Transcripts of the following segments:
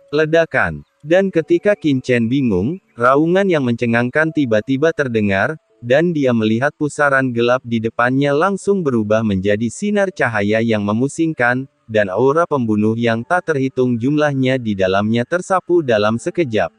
Ledakan. Dan ketika Qin Chen bingung, raungan yang mencengangkan tiba-tiba terdengar, dan dia melihat pusaran gelap di depannya langsung berubah menjadi sinar cahaya yang memusingkan, dan aura pembunuh yang tak terhitung jumlahnya di dalamnya tersapu dalam sekejap.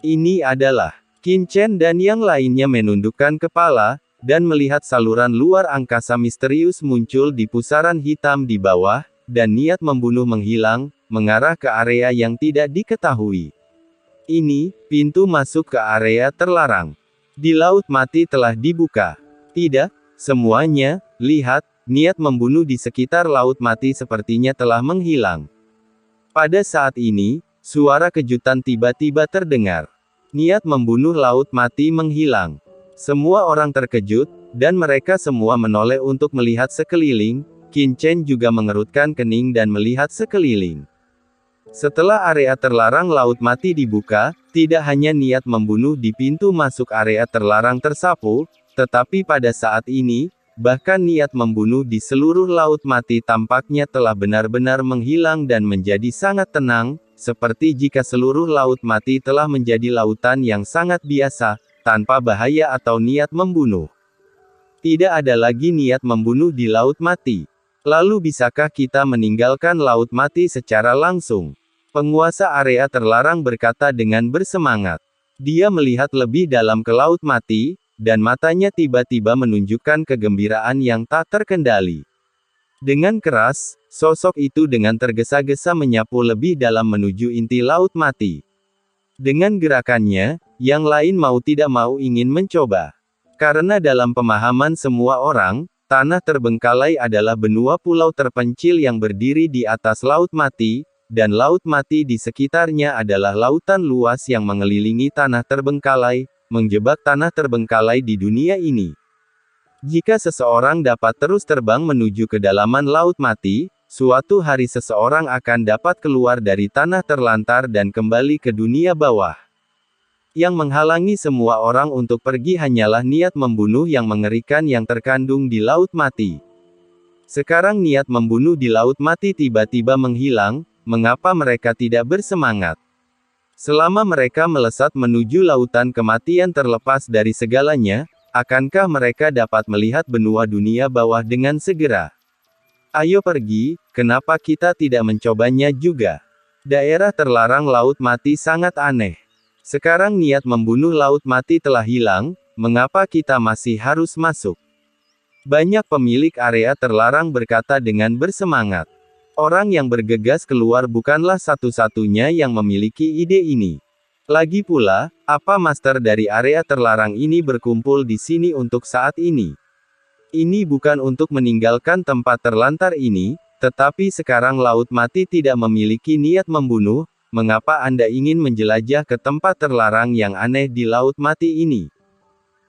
Ini adalah Qin Chen dan yang lainnya menundukkan kepala, dan melihat saluran luar angkasa misterius muncul di pusaran hitam di bawah, dan niat membunuh menghilang, mengarah ke area yang tidak diketahui. Ini, pintu masuk ke area terlarang di Laut Mati telah dibuka. Tidak, semuanya, lihat, niat membunuh di sekitar Laut Mati sepertinya telah menghilang. Pada saat ini, suara kejutan tiba-tiba terdengar. Niat membunuh Laut Mati menghilang. Semua orang terkejut, dan mereka semua menoleh untuk melihat sekeliling. Qin Chen juga mengerutkan kening dan melihat sekeliling. Setelah area terlarang Laut Mati dibuka, tidak hanya niat membunuh di pintu masuk area terlarang tersapu, tetapi pada saat ini, bahkan niat membunuh di seluruh Laut Mati tampaknya telah benar-benar menghilang dan menjadi sangat tenang, seperti jika seluruh Laut Mati telah menjadi lautan yang sangat biasa, tanpa bahaya atau niat membunuh. Tidak ada lagi niat membunuh di Laut Mati. Lalu bisakah kita meninggalkan Laut Mati secara langsung? Penguasa area terlarang berkata dengan bersemangat. Dia melihat lebih dalam ke Laut Mati, dan matanya tiba-tiba menunjukkan kegembiraan yang tak terkendali. Dengan keras, sosok itu dengan tergesa-gesa menyapu lebih dalam menuju inti Laut Mati. Dengan gerakannya, yang lain mau tidak mau ingin mencoba. Karena dalam pemahaman semua orang, tanah terbengkalai adalah benua pulau terpencil yang berdiri di atas Laut Mati, dan Laut Mati di sekitarnya adalah lautan luas yang mengelilingi tanah terbengkalai, menjebak tanah terbengkalai di dunia ini. Jika seseorang dapat terus terbang menuju kedalaman Laut Mati, suatu hari seseorang akan dapat keluar dari tanah terlantar dan kembali ke dunia bawah. Yang menghalangi semua orang untuk pergi hanyalah niat membunuh yang mengerikan yang terkandung di Laut Mati. Sekarang niat membunuh di Laut Mati tiba-tiba menghilang. Mengapa mereka tidak bersemangat? Selama mereka melesat menuju lautan kematian terlepas dari segalanya, akankah mereka dapat melihat benua dunia bawah dengan segera? Ayo pergi, kenapa kita tidak mencobanya juga? Daerah terlarang Laut Mati sangat aneh. Sekarang niat membunuh Laut Mati telah hilang, mengapa kita masih harus masuk? Banyak pemilik area terlarang berkata dengan bersemangat. Orang yang bergegas keluar bukanlah satu-satunya yang memiliki ide ini. Lagi pula, apa master dari area terlarang ini berkumpul di sini untuk saat ini? Ini bukan untuk meninggalkan tempat terlantar ini, tetapi sekarang Laut Mati tidak memiliki niat membunuh. Mengapa Anda ingin menjelajah ke tempat terlarang yang aneh di Laut Mati ini?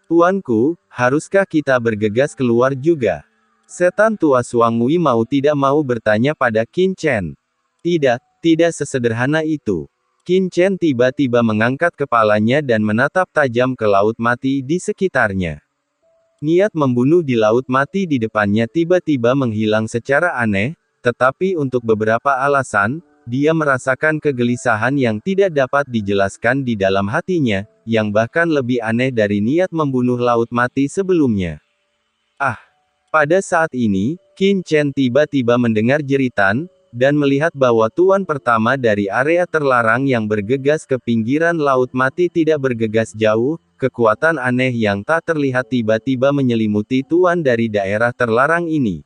Tuanku, haruskah kita bergegas keluar juga? Setan tua Suang Wei mau tidak mau bertanya pada Qin Chen. Tidak, tidak sesederhana itu. Qin Chen tiba-tiba mengangkat kepalanya dan menatap tajam ke Laut Mati di sekitarnya. Niat membunuh di Laut Mati di depannya tiba-tiba menghilang secara aneh, tetapi untuk beberapa alasan, dia merasakan kegelisahan yang tidak dapat dijelaskan di dalam hatinya, yang bahkan lebih aneh dari niat membunuh Laut Mati sebelumnya. Ah! Pada saat ini, Qin Chen tiba-tiba mendengar jeritan, dan melihat bahwa tuan pertama dari area terlarang yang bergegas ke pinggiran Laut Mati tidak bergegas jauh, kekuatan aneh yang tak terlihat tiba-tiba menyelimuti tuan dari daerah terlarang ini.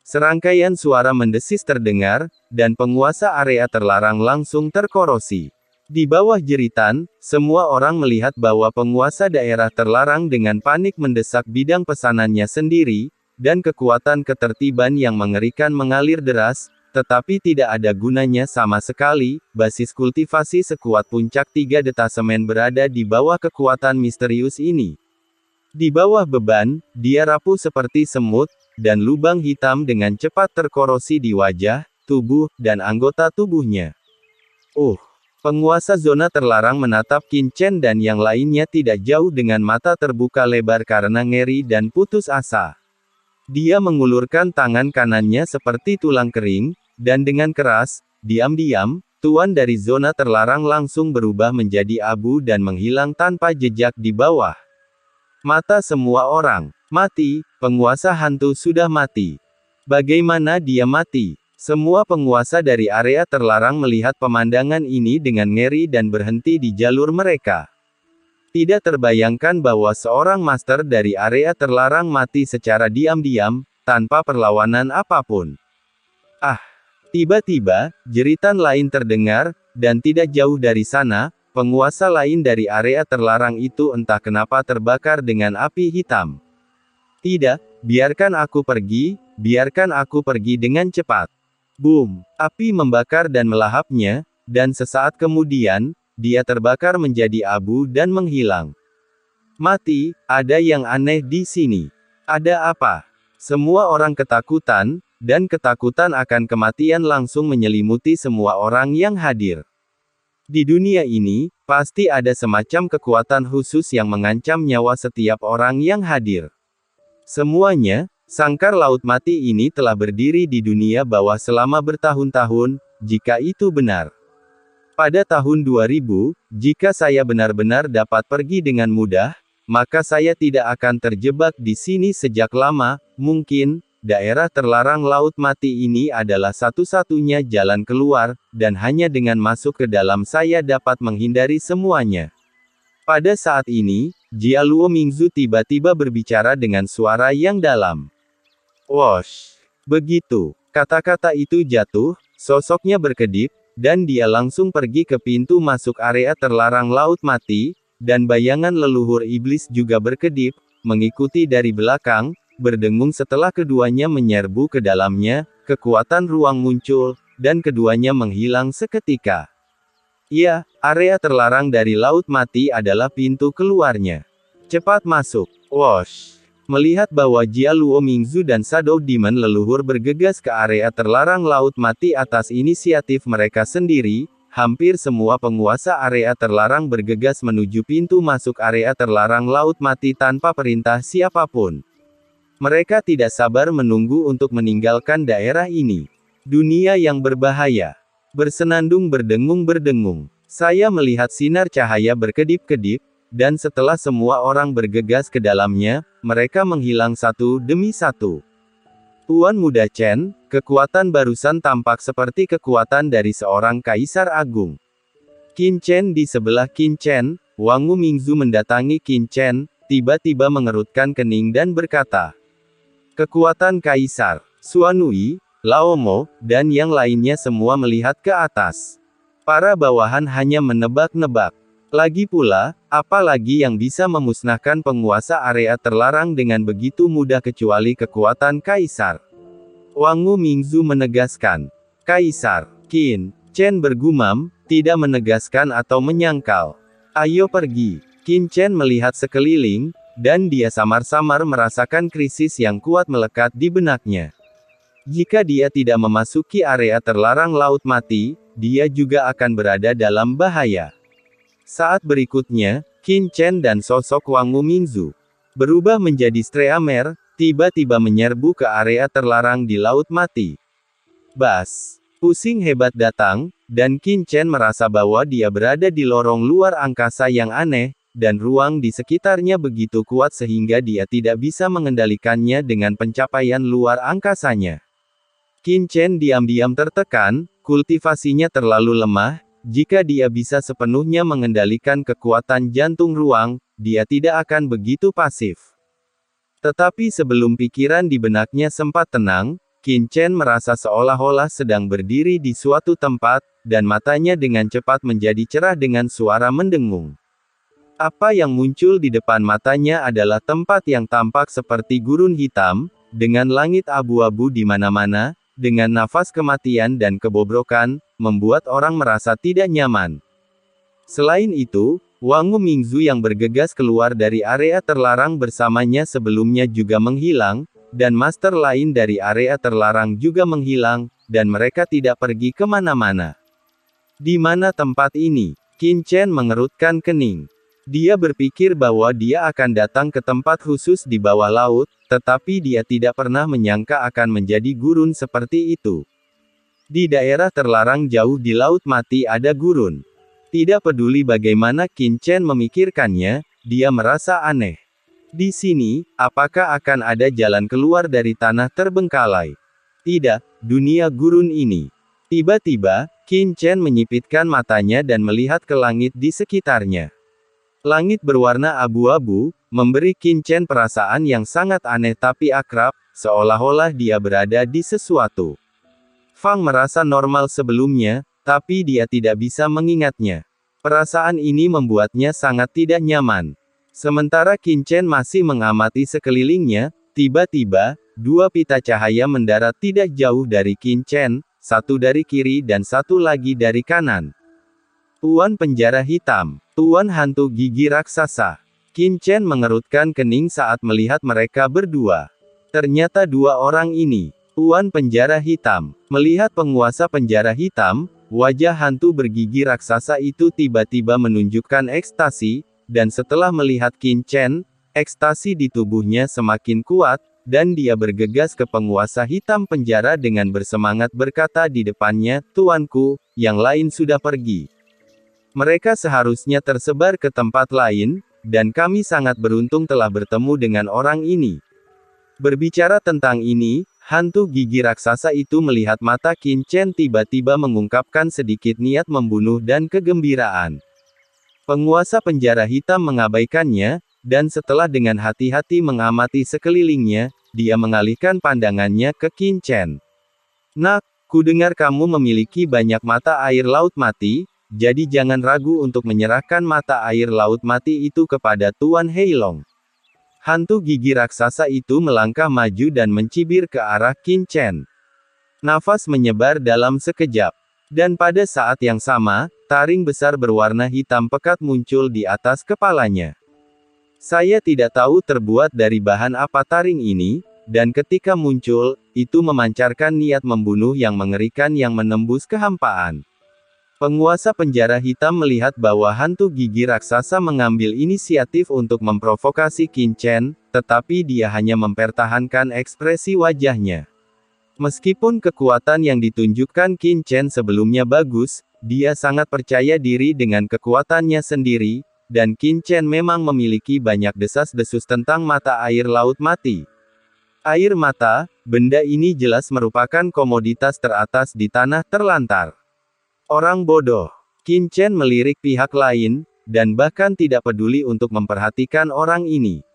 Serangkaian suara mendesis terdengar, dan penguasa area terlarang langsung terkorosi. Di bawah jeritan, semua orang melihat bahwa penguasa daerah terlarang dengan panik mendesak bidang pesanannya sendiri, dan kekuatan ketertiban yang mengerikan mengalir deras, tetapi tidak ada gunanya sama sekali. Basis kultivasi sekuat puncak 3 detasemen berada di bawah kekuatan misterius ini. Di bawah beban, dia rapuh seperti semut, dan lubang hitam dengan cepat terkorosi di wajah, tubuh, dan anggota tubuhnya. Penguasa zona terlarang menatap Qin Chen dan yang lainnya tidak jauh dengan mata terbuka lebar karena ngeri dan putus asa. Dia mengulurkan tangan kanannya seperti tulang kering, dan dengan keras, diam-diam, tuan dari zona terlarang langsung berubah menjadi abu dan menghilang tanpa jejak di bawah mata semua orang. Mati, penguasa hantu sudah mati. Bagaimana dia mati? Semua penguasa dari area terlarang melihat pemandangan ini dengan ngeri dan berhenti di jalur mereka. Tidak terbayangkan bahwa seorang master dari area terlarang mati secara diam-diam, tanpa perlawanan apapun. Ah! Tiba-tiba, jeritan lain terdengar, dan tidak jauh dari sana, penguasa lain dari area terlarang itu entah kenapa terbakar dengan api hitam. Tidak, biarkan aku pergi dengan cepat. Boom! Api membakar dan melahapnya, dan sesaat kemudian, dia terbakar menjadi abu dan menghilang. Mati, ada yang aneh di sini. Ada apa? Semua orang ketakutan, dan ketakutan akan kematian langsung menyelimuti semua orang yang hadir. Di dunia ini, pasti ada semacam kekuatan khusus yang mengancam nyawa setiap orang yang hadir. Semuanya, sangkar laut mati ini telah berdiri di dunia bawah selama bertahun-tahun, jika itu benar. Pada tahun 2000, jika saya benar-benar dapat pergi dengan mudah, maka saya tidak akan terjebak di sini sejak lama. Mungkin, daerah terlarang laut mati ini adalah satu-satunya jalan keluar, dan hanya dengan masuk ke dalam saya dapat menghindari semuanya. Pada saat ini, Jia Luo Mingzu tiba-tiba berbicara dengan suara yang dalam. Wosh! Begitu kata-kata itu jatuh, sosoknya berkedip, dan dia langsung pergi ke pintu masuk area terlarang laut mati, dan bayangan leluhur iblis juga berkedip, mengikuti dari belakang, berdengung setelah keduanya menyerbu ke dalamnya, kekuatan ruang muncul, dan keduanya menghilang seketika. Ya, area terlarang dari laut mati adalah pintu keluarnya. Cepat masuk. Wosh! Melihat bahwa Jia Luo Mingzu dan Shadow Demon leluhur bergegas ke area terlarang laut mati atas inisiatif mereka sendiri, hampir semua penguasa area terlarang bergegas menuju pintu masuk area terlarang laut mati tanpa perintah siapapun. Mereka tidak sabar menunggu untuk meninggalkan daerah ini. Dunia yang berbahaya. Bersenandung berdengung-berdengung. Saya melihat sinar cahaya berkedip-kedip, dan setelah semua orang bergegas ke dalamnya, mereka menghilang satu demi satu. Tuan Muda Chen, kekuatan barusan tampak seperti kekuatan dari seorang kaisar agung. Qin Chen di sebelah Qin Chen, Wangu Mingzu mendatangi Qin Chen, tiba-tiba mengerutkan kening dan berkata, kekuatan kaisar, Xuanwei, Lao Mo, dan yang lainnya semua melihat ke atas. Para bawahan hanya menebak-nebak. Lagi pula, apa lagi yang bisa memusnahkan penguasa area terlarang dengan begitu mudah kecuali kekuatan kaisar? Wangu Mingzu menegaskan. Kaisar, Qin Chen bergumam, tidak menegaskan atau menyangkal. Ayo pergi. Qin Chen melihat sekeliling, dan dia samar-samar merasakan krisis yang kuat melekat di benaknya. Jika dia tidak memasuki area terlarang laut mati, dia juga akan berada dalam bahaya. Saat berikutnya, Qin Chen dan sosok Wangu Mingzu berubah menjadi Streamer, tiba-tiba menyerbu ke area terlarang di laut mati. Bas! Pusing hebat datang, dan Qin Chen merasa bahwa dia berada di lorong luar angkasa yang aneh, dan ruang di sekitarnya begitu kuat sehingga dia tidak bisa mengendalikannya dengan pencapaian luar angkasanya. Qin Chen diam-diam tertekan, kultivasinya terlalu lemah, jika dia bisa sepenuhnya mengendalikan kekuatan jantung ruang, dia tidak akan begitu pasif. Tetapi sebelum pikiran di benaknya sempat tenang, Qin Chen merasa seolah-olah sedang berdiri di suatu tempat, dan matanya dengan cepat menjadi cerah dengan suara mendengung. Apa yang muncul di depan matanya adalah tempat yang tampak seperti gurun hitam, dengan langit abu-abu di mana-mana, dengan nafas kematian dan kebobrokan, membuat orang merasa tidak nyaman. Selain itu, Wangu Mingzu yang bergegas keluar dari area terlarang bersamanya sebelumnya juga menghilang, dan master lain dari area terlarang juga menghilang, dan mereka tidak pergi kemana-mana. Di mana tempat ini? Qin Chen mengerutkan kening. Dia berpikir bahwa dia akan datang ke tempat khusus di bawah laut, tetapi dia tidak pernah menyangka akan menjadi gurun seperti itu. Di daerah terlarang jauh di Laut Mati ada gurun. Tidak peduli bagaimana Qin Chen memikirkannya, dia merasa aneh. Di sini, apakah akan ada jalan keluar dari tanah terbengkalai? Tidak, dunia gurun ini. Tiba-tiba, Qin Chen menyipitkan matanya dan melihat ke langit di sekitarnya. Langit berwarna abu-abu, memberi Qin Chen perasaan yang sangat aneh tapi akrab, seolah-olah dia berada di sesuatu. Fang merasa normal sebelumnya, tapi dia tidak bisa mengingatnya. Perasaan ini membuatnya sangat tidak nyaman. Sementara Qin Chen masih mengamati sekelilingnya, tiba-tiba, dua pita cahaya mendarat tidak jauh dari Qin Chen, satu dari kiri dan satu lagi dari kanan. Tuan Penjara Hitam, Tuan Hantu Gigi Raksasa. Qin Chen mengerutkan kening saat melihat mereka berdua. Ternyata dua orang ini, Tuan Penjara Hitam. Melihat penguasa penjara hitam, wajah hantu bergigi raksasa itu tiba-tiba menunjukkan ekstasi, dan setelah melihat Qin Chen, ekstasi di tubuhnya semakin kuat, dan dia bergegas ke penguasa hitam penjara dengan bersemangat berkata di depannya, "Tuanku, yang lain sudah pergi. Mereka seharusnya tersebar ke tempat lain, dan kami sangat beruntung telah bertemu dengan orang ini." Berbicara tentang ini, hantu gigi raksasa itu melihat mata Qin Chen tiba-tiba mengungkapkan sedikit niat membunuh dan kegembiraan. Penguasa penjara hitam mengabaikannya, dan setelah dengan hati-hati mengamati sekelilingnya, dia mengalihkan pandangannya ke Qin Chen. "Nak, kudengar kamu memiliki banyak mata air laut mati, jadi jangan ragu untuk menyerahkan mata air laut mati itu kepada Tuan Heilong." Hantu gigi raksasa itu melangkah maju dan mencibir ke arah Qin Chen. Nafas menyebar dalam sekejap. Dan pada saat yang sama, taring besar berwarna hitam pekat muncul di atas kepalanya. Saya tidak tahu terbuat dari bahan apa taring ini, dan ketika muncul, itu memancarkan niat membunuh yang mengerikan yang menembus kehampaan. Penguasa penjara hitam melihat bahwa hantu gigi raksasa mengambil inisiatif untuk memprovokasi Qin Chen, tetapi dia hanya mempertahankan ekspresi wajahnya. Meskipun kekuatan yang ditunjukkan Qin Chen sebelumnya bagus, dia sangat percaya diri dengan kekuatannya sendiri, dan Qin Chen memang memiliki banyak desas-desus tentang mata air laut mati. Air mata, benda ini jelas merupakan komoditas teratas di tanah terlantar. Orang bodoh. Qin Chen melirik pihak lain, dan bahkan tidak peduli untuk memperhatikan orang ini.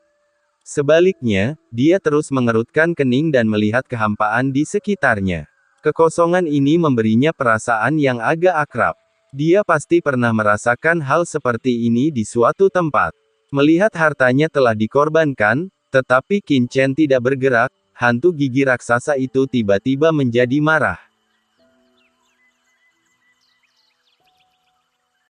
Sebaliknya, dia terus mengerutkan kening dan melihat kehampaan di sekitarnya. Kekosongan ini memberinya perasaan yang agak akrab. Dia pasti pernah merasakan hal seperti ini di suatu tempat. Melihat hartanya telah dikorbankan, tetapi Qin Chen tidak bergerak, hantu gigi raksasa itu tiba-tiba menjadi marah.